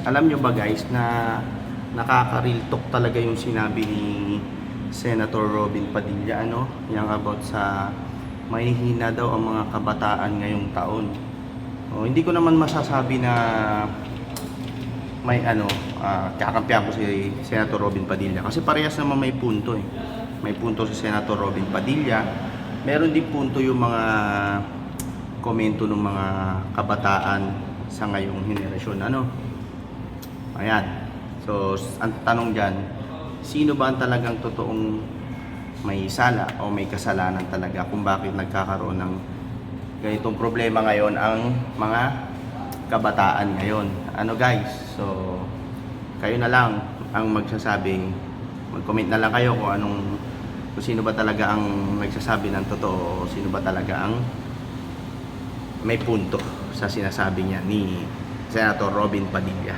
alam nyo ba guys na nakaka-real talk talaga yung sinabi ni Senator Robin Padilla, ano? Yang about sa mahihina daw ang mga kabataan ngayong taon. Hindi ko naman masasabi na may kakampihan ko si Senator Robin Padilla kasi parehas naman may punto eh. May punto si Senator Robin Padilla. Meron din punto yung mga komento ng mga kabataan sa ngayong henerasyon, ano? Ayan. So, ang tanong dyan, sino ba ang talagang totoong may sala o may kasalanan talaga kung bakit nagkakaroon ng ganitong problema ngayon ang mga kabataan ngayon? Ano guys? So, kayo na lang ang magsasabing, mag-comment na lang kayo kung sino ba talaga ang nagsasabi ng totoo o sino ba talaga ang may punto sa sinasabi niya ni Senator Robin Padilla.